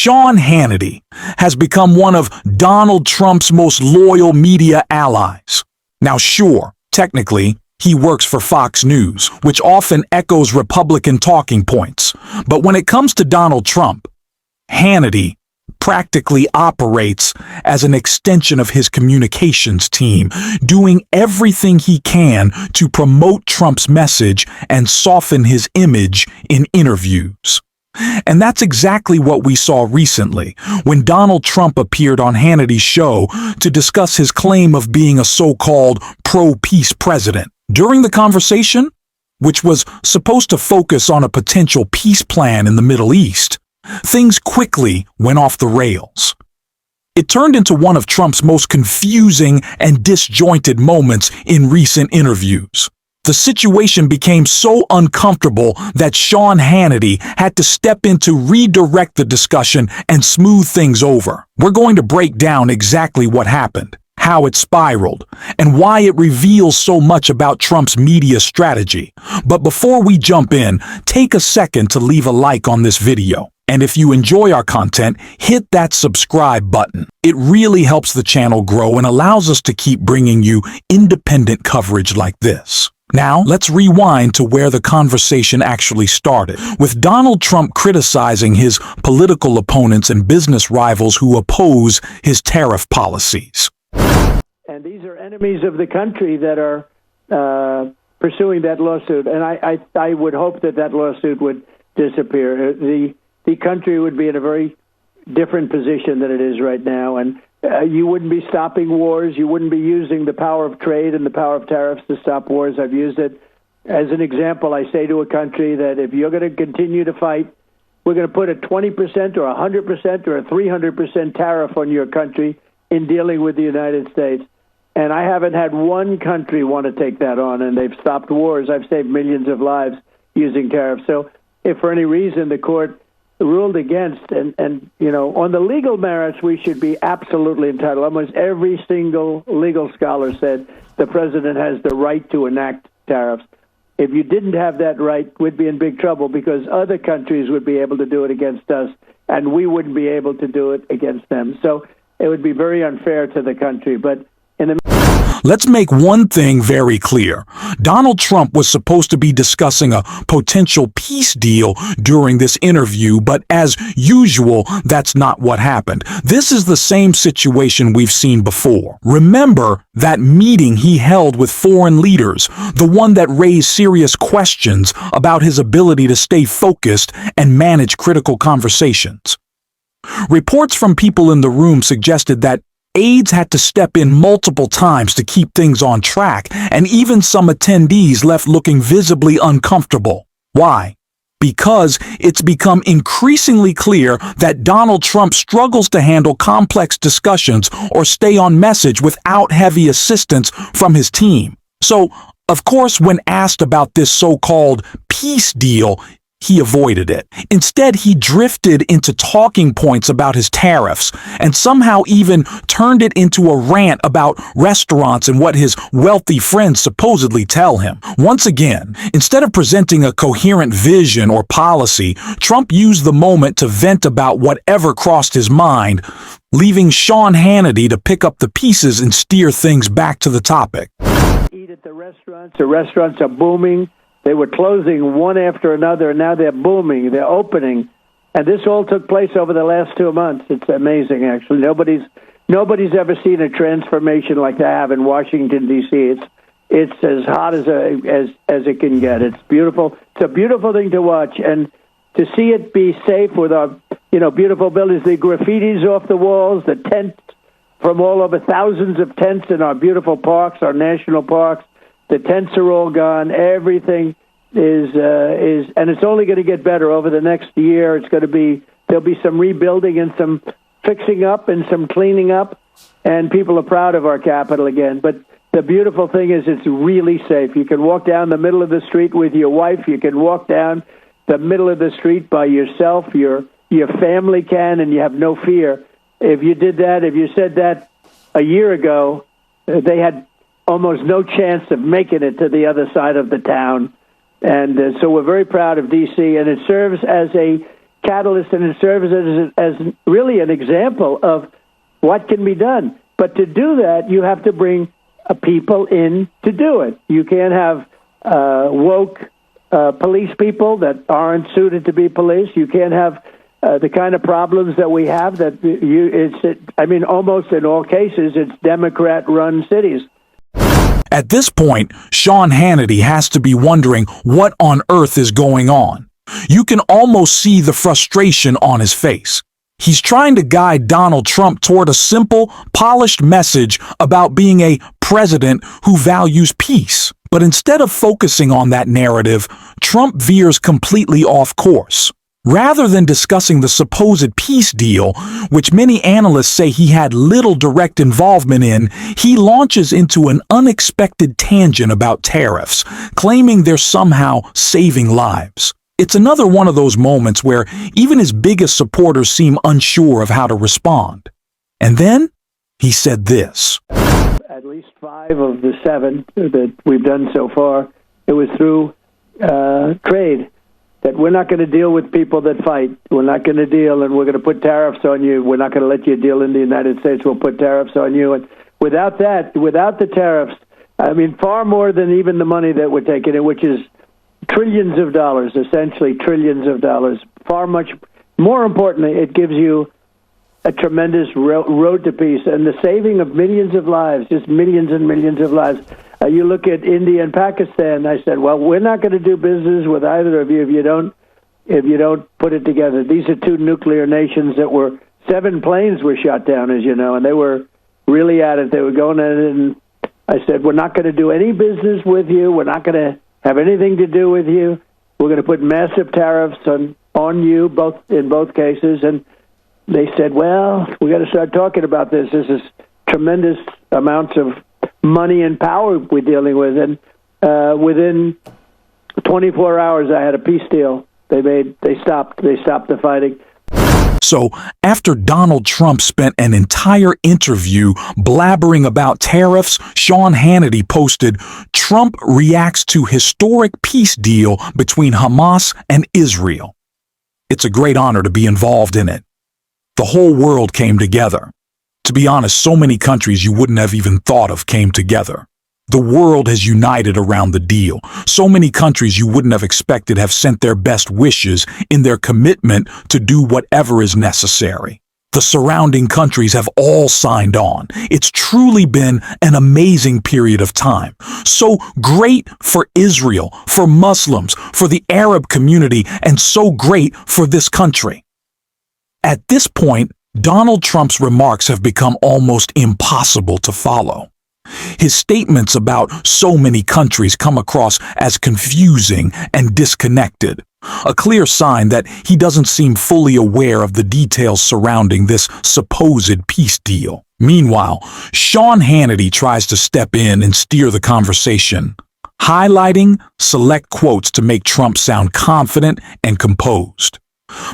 Sean Hannity has become one of Donald Trump's most loyal media allies. Now, sure, technically, he works for Fox News, which often echoes Republican talking points. But when it comes to Donald Trump, Hannity practically operates as an extension of his communications team, doing everything he can to promote Trump's message and soften his image in interviews. And that's exactly what we saw recently when Donald Trump appeared on Hannity's show to discuss his claim of being a so-called pro-peace president. During the conversation, which was supposed to focus on a potential peace plan in the Middle East, things quickly went off the rails. It turned into one of Trump's most confusing and disjointed moments in recent interviews. The situation became so uncomfortable that Sean Hannity had to step in to redirect the discussion and smooth things over. We're going to break down exactly what happened, how it spiraled, and why it reveals so much about Trump's media strategy. But before we jump in, take a second to leave a like on this video. And if you enjoy our content, hit that subscribe button. It really helps the channel grow and allows us to keep bringing you independent coverage like this. Now, let's rewind to where the conversation actually started, with Donald Trump criticizing his political opponents and business rivals who oppose his tariff policies. And these are enemies of the country that are pursuing that lawsuit. And I would hope that that lawsuit would disappear. The country would be in a very different position than it is right now. And you wouldn't be stopping wars. You wouldn't be using the power of trade and the power of tariffs to stop wars. I've used it as an example. I say to a country that if you're going to continue to fight, we're going to put a 20% or 100% or a 300% tariff on your country in dealing with the United States. And I haven't had one country want to take that on, and they've stopped wars. I've saved millions of lives using tariffs. So if for any reason the court ruled against, and you know, on the legal merits, we should be absolutely entitled. Almost every single legal scholar said the president has the right to enact tariffs. If you didn't have that right, we'd be in big trouble because other countries would be able to do it against us, and we wouldn't be able to do it against them. So it would be very unfair to the country. But in the Let's make one thing very clear. Donald Trump was supposed to be discussing a potential peace deal during this interview, but as usual, that's not what happened. This is the same situation we've seen before. Remember that meeting he held with foreign leaders, the one that raised serious questions about his ability to stay focused and manage critical conversations. Reports from people in the room suggested that aides had to step in multiple times to keep things on track, and even some attendees left looking visibly uncomfortable. Why? Because it's become increasingly clear that Donald Trump struggles to handle complex discussions or stay on message without heavy assistance from his team. So, of course, when asked about this so-called peace deal, he avoided it. Instead, he drifted into talking points about his tariffs and somehow even turned it into a rant about restaurants and what his wealthy friends supposedly tell him. Once again, instead of presenting a coherent vision or policy, Trump used the moment to vent about whatever crossed his mind, leaving Sean Hannity to pick up the pieces and steer things back to the topic. Eat at the restaurants are booming. They were closing one after another, and now they're booming, they're opening. And this all took place over the last 2 months. It's amazing, actually. Nobody's ever seen a transformation like they have in Washington, D.C. It's as hot as it can get. It's beautiful. It's a beautiful thing to watch. And to see it be safe with our beautiful buildings, the graffitis off the walls, the tents from all over, thousands of tents in our beautiful parks, our national parks. The tents are all gone. Everything is, and it's only going to get better over the next year. There'll be some rebuilding and some fixing up and some cleaning up, and people are proud of our capital again. But the beautiful thing is it's really safe. You can walk down the middle of the street with your wife. You can walk down the middle of the street by yourself. Your family can, and you have no fear. If you did that, if you said that a year ago, they had almost no chance of making it to the other side of the town. And so we're very proud of D.C., and it serves as a catalyst and it serves as really an example of what can be done. But to do that, you have to bring people in to do it. You can't have woke police people that aren't suited to be police. You can't have the kind of problems that we have. Almost in all cases, it's Democrat-run cities. At this point, Sean Hannity has to be wondering what on earth is going on. You can almost see the frustration on his face. He's trying to guide Donald Trump toward a simple, polished message about being a president who values peace. But instead of focusing on that narrative, Trump veers completely off course. Rather than discussing the supposed peace deal, which many analysts say he had little direct involvement in, he launches into an unexpected tangent about tariffs, claiming they're somehow saving lives. It's another one of those moments where even his biggest supporters seem unsure of how to respond. And then he said this. At least 5 of the 7 that we've done so far, it was through trade. That we're not going to deal with people that fight. We're not going to deal, and we're going to put tariffs on you. We're not going to let you deal in the United States. We'll put tariffs on you. And without the tariffs, far more than even the money that we're taking in, which is trillions of dollars, essentially trillions of dollars. Far much more importantly, it gives you a tremendous road to peace and the saving of millions of lives, just millions and millions of lives. You look at India and Pakistan. I said, well, we're not going to do business with either of you if you don't put it together. These are 2 nuclear nations that were 7 planes were shot down, as you know, and they were really at it. They were going at it, and I said, we're not going to do any business with you. We're not going to have anything to do with you. We're going to put massive tariffs on you, in both cases. And they said, well, we got to start talking about this. This is tremendous amounts of money and power we're dealing with. And within 24 hours, I had a peace deal. They stopped the fighting. So, after Donald Trump spent an entire interview blabbering about tariffs, Sean Hannity posted, "Trump reacts to historic peace deal between Hamas and Israel." It's a great honor to be involved in it. The whole world came together. To be honest, so many countries you wouldn't have even thought of came together. The world has united around the deal. So many countries you wouldn't have expected have sent their best wishes in their commitment to do whatever is necessary. The surrounding countries have all signed on. It's truly been an amazing period of time. So great for Israel, for Muslims, for the Arab community, and so great for this country. At this point, Donald Trump's remarks have become almost impossible to follow. His statements about so many countries come across as confusing and disconnected, a clear sign that he doesn't seem fully aware of the details surrounding this supposed peace deal. Meanwhile, Sean Hannity tries to step in and steer the conversation, highlighting select quotes to make Trump sound confident and composed.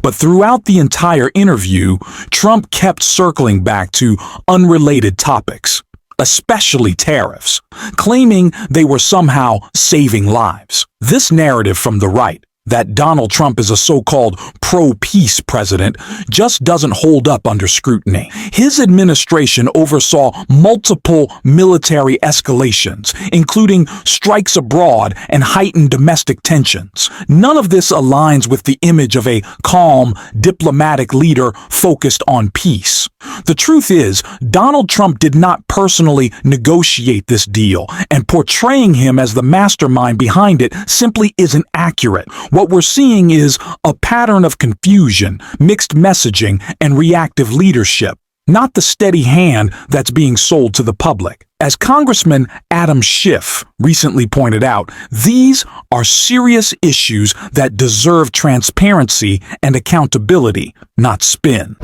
But throughout the entire interview, Trump kept circling back to unrelated topics, especially tariffs, claiming they were somehow saving lives. This narrative from the right, that Donald Trump is a so-called pro-peace president, just doesn't hold up under scrutiny. His administration oversaw multiple military escalations, including strikes abroad and heightened domestic tensions. None of this aligns with the image of a calm, diplomatic leader focused on peace. The truth is, Donald Trump did not personally negotiate this deal, and portraying him as the mastermind behind it simply isn't accurate. What we're seeing is a pattern of confusion, mixed messaging, and reactive leadership, not the steady hand that's being sold to the public. As Congressman Adam Schiff recently pointed out, these are serious issues that deserve transparency and accountability, not spin.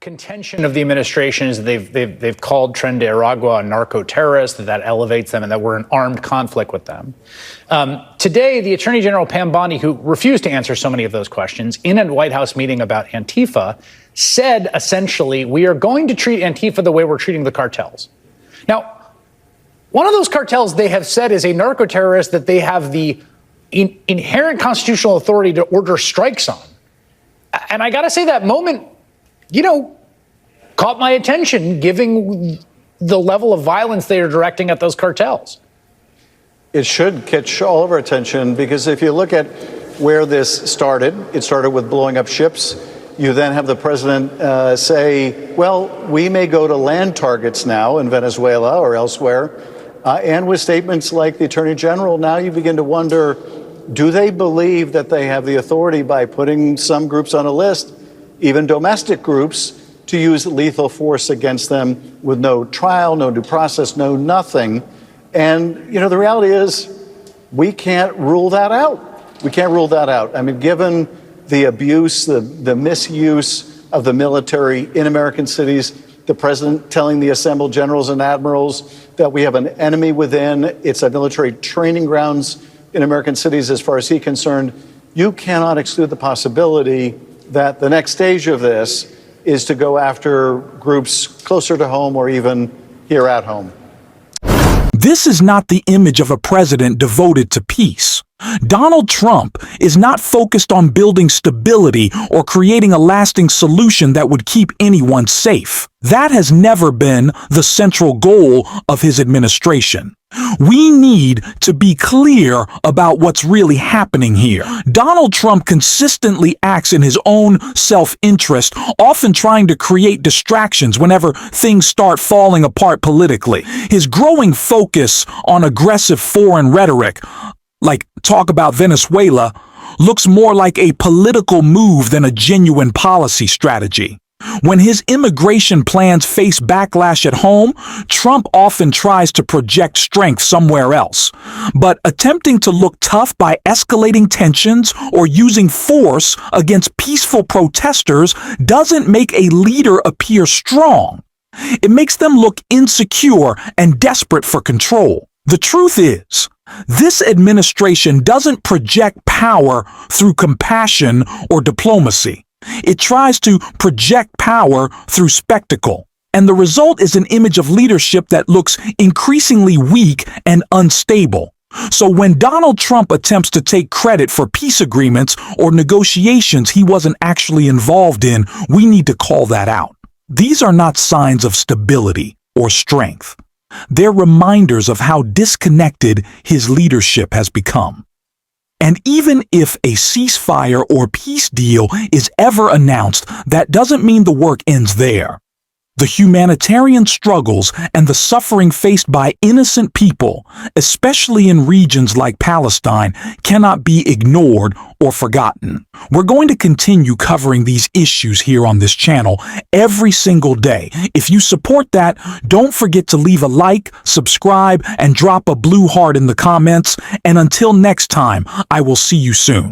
Contention of the administration is that they've called Tren de Aragua a narco-terrorist, that elevates them, and that we're in armed conflict with them. Today, the Attorney General Pam Bondi, who refused to answer so many of those questions, in a White House meeting about Antifa, said essentially, we are going to treat Antifa the way we're treating the cartels. Now, one of those cartels they have said is a narco-terrorist that they have the inherent constitutional authority to order strikes on. And I got to say, that moment, caught my attention, given the level of violence they are directing at those cartels. It should catch all of our attention, because if you look at where this started, it started with blowing up ships. You then have the president say, well, we may go to land targets now in Venezuela or elsewhere. And with statements like the Attorney General, now you begin to wonder, do they believe that they have the authority, by putting some groups on a list, even domestic groups, to use lethal force against them with no trial, no due process, no nothing? And, the reality is, we can't rule that out. We can't rule that out. I mean, given the abuse, the misuse of the military in American cities, the president telling the assembled generals and admirals that we have an enemy within, it's a military training grounds in American cities as far as he's concerned, you cannot exclude the possibility that the next stage of this is to go after groups closer to home or even here at home. This is not the image of a president devoted to peace. Donald Trump is not focused on building stability or creating a lasting solution that would keep anyone safe. That has never been the central goal of his administration. We need to be clear about what's really happening here. Donald Trump consistently acts in his own self-interest, often trying to create distractions whenever things start falling apart politically. His growing focus on aggressive foreign rhetoric, like talk about Venezuela, looks more like a political move than a genuine policy strategy. When his immigration plans face backlash at home, Trump often tries to project strength somewhere else. But attempting to look tough by escalating tensions or using force against peaceful protesters doesn't make a leader appear strong. It makes them look insecure and desperate for control. The truth is, this administration doesn't project power through compassion or diplomacy. It tries to project power through spectacle. And the result is an image of leadership that looks increasingly weak and unstable. So when Donald Trump attempts to take credit for peace agreements or negotiations he wasn't actually involved in, we need to call that out. These are not signs of stability or strength. They're reminders of how disconnected his leadership has become. And even if a ceasefire or peace deal is ever announced, that doesn't mean the work ends there. The humanitarian struggles and the suffering faced by innocent people, especially in regions like Palestine, cannot be ignored or forgotten. We're going to continue covering these issues here on this channel every single day. If you support that, don't forget to leave a like, subscribe, and drop a blue heart in the comments. And until next time, I will see you soon.